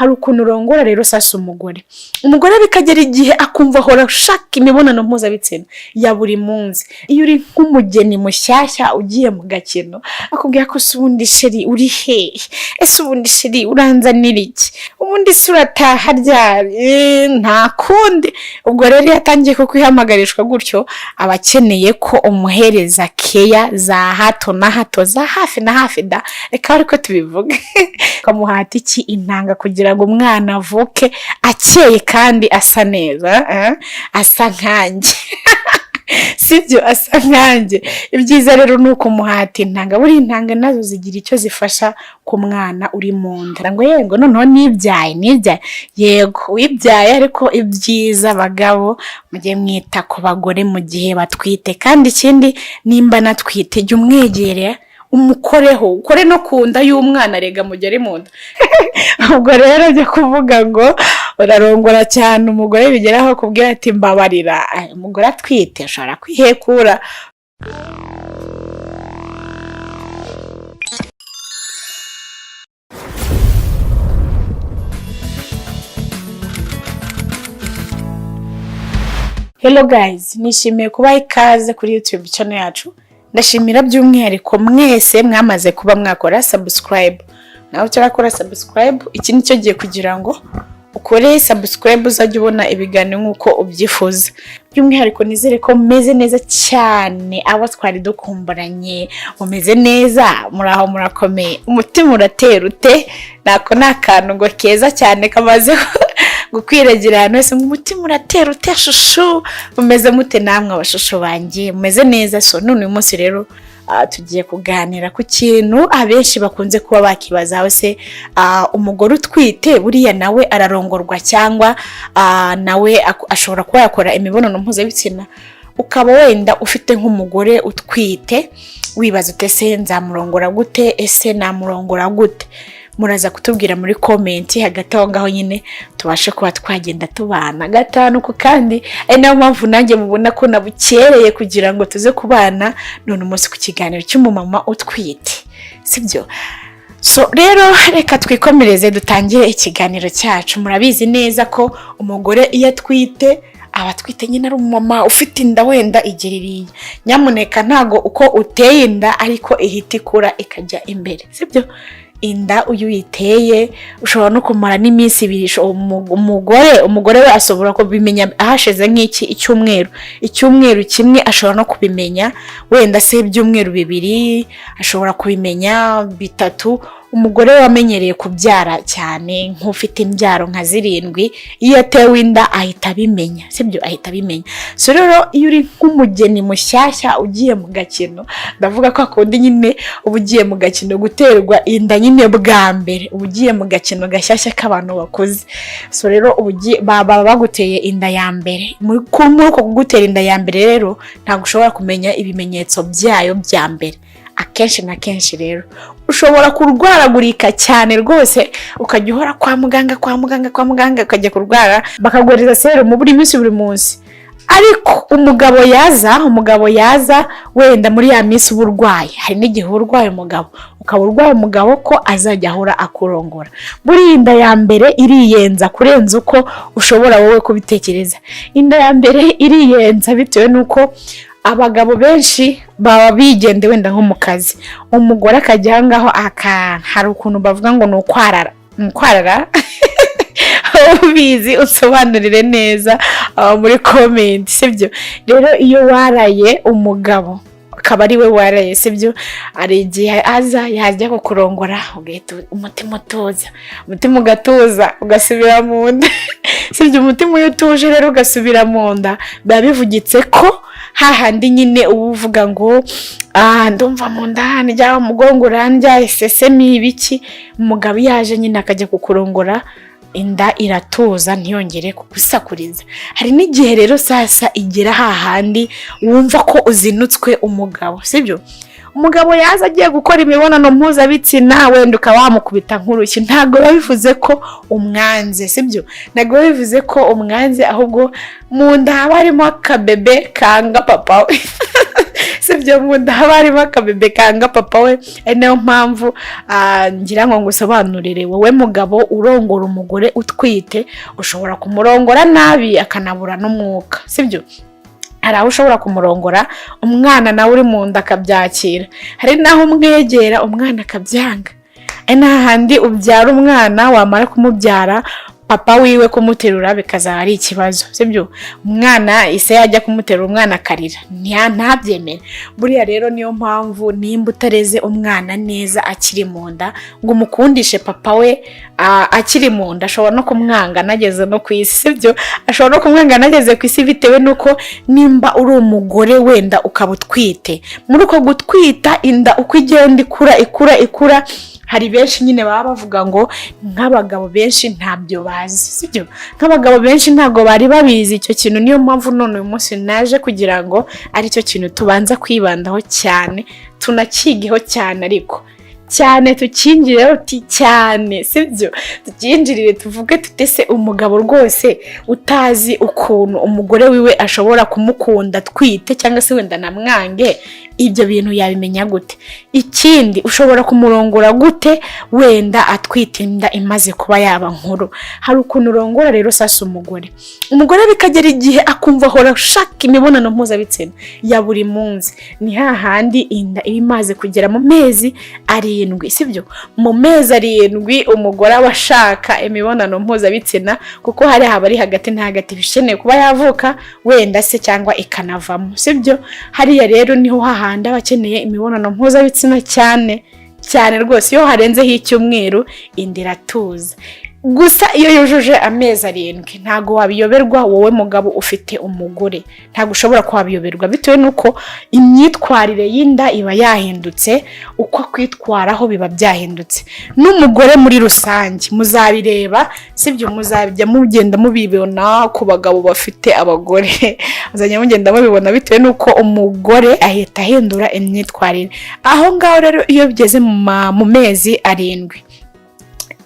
hari ukuntu urongora rero sasa umugore bikagera igihe akumva ahora ashaka imibonano mpuzabitsina ya buri munsi. Iyo uri nk'umugeni mushyashya ugiye mu gakino akubwira ko ubundi sheri uri hehe, ese ubundi sheri uranzanira iki, ubundi se urataha ryari, nta kundi. Ubwo rero yatangiye kukwihamagarishwa gutyo aba akeneye ko umuhereza keya za hato na hato, za hafi na hafi da, reka ariko tubivuge kamuhata iki intanga kugira ngo umwana avuke akeye kandi asa neza, asa nkanjye sibyo, asa nkanjye. Ibyiza rero nuko umuhata intanga, buri intanga nazo zigira icyo zifasha ku mwana uri mu nda. Ngo yego noneho nibyaye yego wibyaye, ariko ibyiza abagabo mujye mwita ku bagore mu gihe batwite, kandi ikindi nimba natwite jya umwegereye umukoreho, ukore no kunda y'umwana rega mu gihe ari mu nda. Ubwo rero byo kuvuga ngo urarongora cyane umugore bigeraho kubwira ati mbabarira, umugore atwite ashobora kwihekura. Hello guys, nishimiye kubaha ikaze kuri YouTube channel yacu. Ndashimira by'umwihariko mwese mwamaze kuba mwakora subscribe. Nawe urakora subscribe, iki nicyo giye kugira ngo ukore subscribe uzajya ubona ibiganiro nkuko ubyifuza. By'umwihariko nizere ko meze neza cyane, abo twari dukumburanye umeze neza, muraho murakomeye, umutima uratera ute, nako nakantu ngo keza cyane kamaze gukwiragira hano wese, umutima uratera ute shushu, umeze mute namwe abashushu banjye, umeze neza. So none uyu munsi rero tugiye kuganira ku kintu abenshi bakunze kuba bakibaza, aho se umugore utwite buriya nawe ararongorwa cyangwa nawe ashobora kuba yakora imibonano mpuzabitsina. Ukaba wenda ufite nk'umugore utwite wibaza ute se nzamurongora gute, ese namurongora gute? Muraza kutubwira muri comment hagati aho ngaho nyine tubashe kuba twagenda tubana gatanu ku kandi. Ari nayo mpamvu nanjye mubona ko nabukereye kugira ngo tuze kubana none umunsi ku kiganiro cy'umumama utwite, sibyo? So rero reka twikomereze dutangire ikiganiro cyacu. Murabizi neza ko umugore iyo atwite abatwite nyine ari umumama ufite inda wenda igeririye. Nyamuneka ntago uko uteye inda ariko ihita ikura ikajya imbere, sibyo? Inda uyu yiteye ushobora no kumara n'iminsi 2. Umugore we asobora kubimenya ahasheze nk'iki icyumweru kimwe, ashobora no kubimenya wenda se ibyumweru 2, ashobora kubimenya 3. Umugore wamenyereye kubyara cyane nk'ufite imbyaro nka 7, iyo atewe inda ahita abimenya, sibyo? Ahita abimenya. So rero iyo uri nk'umugeni mushyashya ugiye mu gakino, ndavuga ko akundi nyine ubugiye mu gakino guterwa inda nyine bwa mbere, ubugiye mu gakino gashyashya k'abantu bakuze. So rero ubugiye baba baguteye inda ya mbere, muri uko kugutera inda ya mbere rero ntabwo ushobora kumenya ibimenyetso byayo bya mbere. Akenshi na kenshi rero ushobora kurwaragurika cyane rwose, ukajya uhora kwa muganga ukajya kurwara bakagoreza serumu buri munsi. Ariko umugabo yaza wenda muri ya minsi uburwayi, hari n'igihe urwaye umugabo ukaba urwaye umugabo ko azajya ahora akurongora. Buri inda ya mbere iriyenza kurenza uko ushobora wowe kubitekereza. Inda ya mbere iriyenza bitewe nuko abagabo benshi baba bigende wenda nko mu kazi, umugore akajya ngaho hari ukuntu bavuga ngo ni ukwarara ubizi usobanurire neza muri comment, sibyo? Rero iyo waraye umugabo akaba ari we waraye, sibyo? Ari igihe aza yajya kukurongora ugahita umutima ugatuza ugasubira mu nda, sibyo? Umutima iyo utuje rero ugasubira mu nda biba bivugitse ko hahandi nyine uvuga ngo ndumva mu nda njya umugongo urandya, isesemi ibiki. Umugabo yaje nyine akajya kukurongora, inda iratuza ntiyongere kugusakuriza. Hari n'igihe rero sasa igera hahandi wumva ko uzinutswe umugabo, sibyo? Umugabo yaza agiye gukora imibonano mpuzabitsina wenda ukaba wamukubita nk'urushyi, ntago babivuze ko umwanze, sibyo? Ntago babivuze ko umwanze, ahubwo mu nda haba harimo akabebe kanga papa we sibyo mu nda haba harimo akabebe kanga papa we. Ari nayo mpamvu ngira ngo ngusobanurire, wowe mugabo urongora umugore utwite ushobora kumurongora nabi akanabura n'umwuka, sibyo? Hari aho ushobora kumurongora umwana nawe uri mu nda akabyakira, hari naho umwegera umwana akabyanga, ari n'ahandi ubyara umwana wamara kumubyara papa wiwe kumuterura bikazaba ari ikibazo, sibyo? Umwana ise yajya kumuterura umwana akarira ntabyemere. Buriya rero niyo mpamvu nimba utareze umwana neza akiri mu nda ngo umukundishe papa we akiri mu nda, ashobora no kumwanga nageze no ku isi, sibyo? Ashobora no kumwanga nageze ku isi bitewe nuko nimba uri umugore wenda ukaba utwite, muri uko gutwita inda uko igenda ikura hari benshi nyine baba bavuga ngo nk'abagabo benshi ntabyo bazi, sibyo? Nk'abagabo benshi ntago bari babizi icyo kintu. Niyo mpamvu none uyu munsi naje kugira ngo ari cyo kintu tubanza kwibandaho cyane, tunakigiho cyane, ariko cyane tukinjire cyane, sibyo? Tukinjirire tuvuge tutese umugabo rwose utazi ukuntu umugore wiwe ashobora kumukunda twite cyangwa se wenda namwange, ibyo bintu yabimenya gute? Ikindi ushobora kumurongora gute wenda atwite inda imaze kuba yaba nkuru? Hari ukuntu urongora rero sasa umugore bikagera igihe akumva ahora ashaka imibonano mpuzabitsina ya buri munsi. Ni hahandi inda imaze kugera mu mezi 7, sibyo? Mu mezi 7 umugore aba ashaka imibonano mpuzabitsina, kuko hari habari hagati na hagati bisheneye kuba yavuka wenda se cyangwa ikanavamo, sibyo? Hariya rero niho hahandi abakeneye imibonano mpuzabitsina cyane rwose. Iyo harenzeho icyumweru inda iratuza. Gusa iyo yujuje amezi 7 ntago wabiyoberwa, wowe mugabo ufite umugore ntago ushobora kwabiyoberwa bitewe nuko imyitwarire y'inda iba yahindutse, uko kwitwaraho biba byahindutse. N'umugore muri rusange muzabireba, sibyo? Muzabijya mugenda mubibona ku bagabo bafite abagore, muzajya mugenda mubibona bitewe nuko umugore ahita ahindura imyitwarire. Aho ngaho rero iyo bigeze mu mezi 7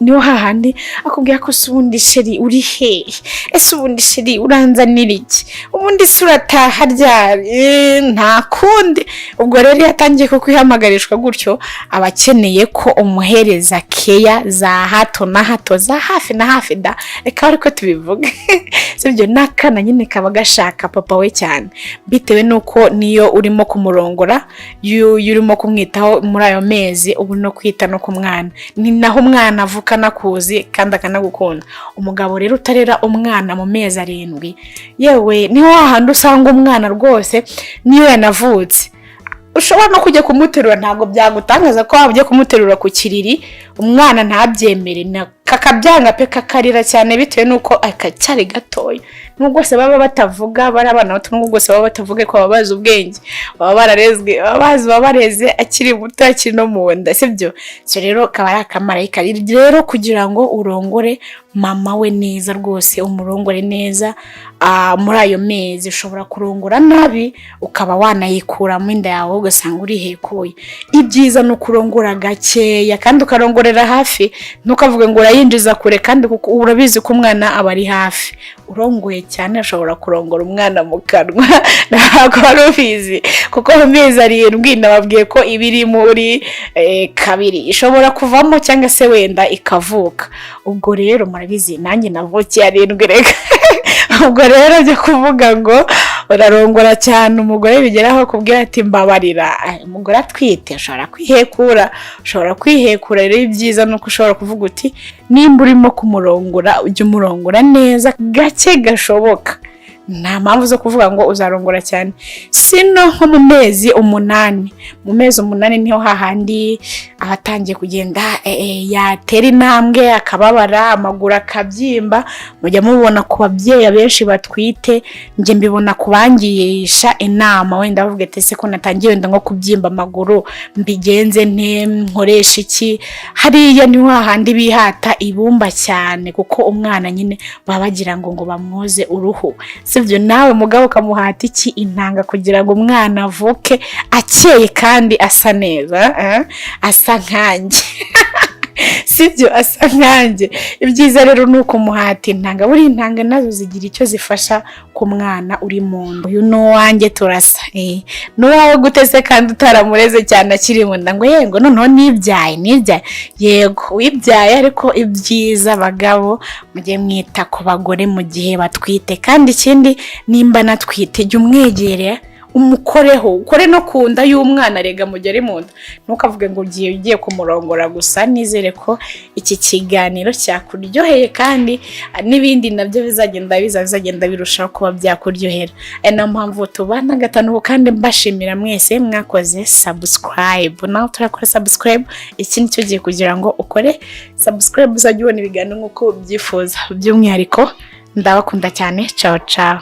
niho hahandi akubwira ko ubundi sheri uri he, ese ubundi sheri uranzanira iki, ubundi surataha ryari, nta kundi. Ubwo rero yatangiye ko kwihamagarishwa gutyo, abakeneye ko umuhereza keya za hato na hato, za hafi na hafi da, reka ariko tubivuga sibyo? Nakana nyine kaba gashaka papa we cyane, bitewe nuko niyo urimo kumurongora, urimo kumwitaho muri ayo mezi, ubu no kwita no ku mwana, ni naho umwana avuka nakuzi kandi akanagukunda. Umugabo rero utarera umwana mu mezi 7, yewe niho hahandi usanga umwana rwose niyo yanavutse ushobora no kujya kumuterura, ntabwo byagutangaza ko wabye kumuterura ku kiriri umwana ntabyemere, kakabyanga pe kakarira cyane bitewe nuko akacyari gatoya. Nubwo se baba batavuga, bari abana bato, nubwo se baba batavuge ko babaza ubwenge, baba bararezwe, babareze akiri muto, akiri no mu nda, sibyo? So rero kaba ari akamarayika rero kugira ngo urongore mama we neza rwose, umurongore neza muri ayo mezi. Ushobora kurongora nabi ukaba wanayikuramo inda yawe ugasanga uri hekuye. Ibyiza no kurongora gakeya kandi ukarongorera hafi, ntukavuge ngo urayinjiza kure kandi kuko urabizi ko umwana aba ari hafi. Urongoye cyane ashobora kurongora umwana mu kanwa ntabwo ari ubizi, kuko mu mezi 7 nababwiye ko ibiri muri 2 ishobora kuvamo cyangwa se wenda ikavuka. Ubwo rero murabizi nanjye navukiye 7 reka ubwo rero byo kuvuga ngo urarongora cyane umugore bigeraho kubwira ati mbabarira, umugore atwite ashobora kwihekura. Rero ibyiza nuko ushobora kuvuga uti nimba urimo kumurongora ujye umurongora neza gake gashoboka, nta mpamvu zo kuvuga ngo uzarongora cyane. Sino nko mu mezi 8, mu mezi 8 niho hahandi abatangiye kugenda yatera intambwe, akababara, amaguru akabyimba. Mujya mubona ku babyeyi benshi batwite, nje mbibona kubangisha inama, wenda bavuga ati se ko natangiye wenda nko kubyimba amaguru mbigenze nte, nkoresha iki? Hariya niho hahandi bihata ibumba cyane, kuko umwana nyine babagira ngo bamwoze uruhu, sibyo? Nawe mugabo kamuhata iki? Intanga, kugira ngo umwana avuke akeye kandi asa neza, asa nkanjye sibyo asa nkanjye. Ibyiza rero ni ukumuhata intanga, buri intanga nazo zigira icyo zifasha ku mwana uri mu nda. Uyu ni uwanjye turasa, n'uwawe gutese kandi utaramureze cyane akiri mu nda ngo yego noneho nibyaye, yego wibyaye, ariko ibyiza abagabo mujye mwita ku bagore mu gihe batwite, kandi ikindi nimba natwite jya umwegere umukoreho, ukore no kunda y'umwana rega mugere mu nda, ntukavuge ngo ugiye kumurongora gusa. Nizere ko iki kiganiro cyakuryoheye kandi n'ibindi nabyo bizagenda birushaho kuba byakuryohera. Niyo mpamvu tubana gatanu kandi mbashimira mwese mwakoze subscribe. Nawe turakora subscribe, iki nicyo gihe kugira ngo ukore subscribe uzajye ubona ibiganiro nk'uko ubyifuza. By'umwihariko ndabakunda cyane, ciao ciao.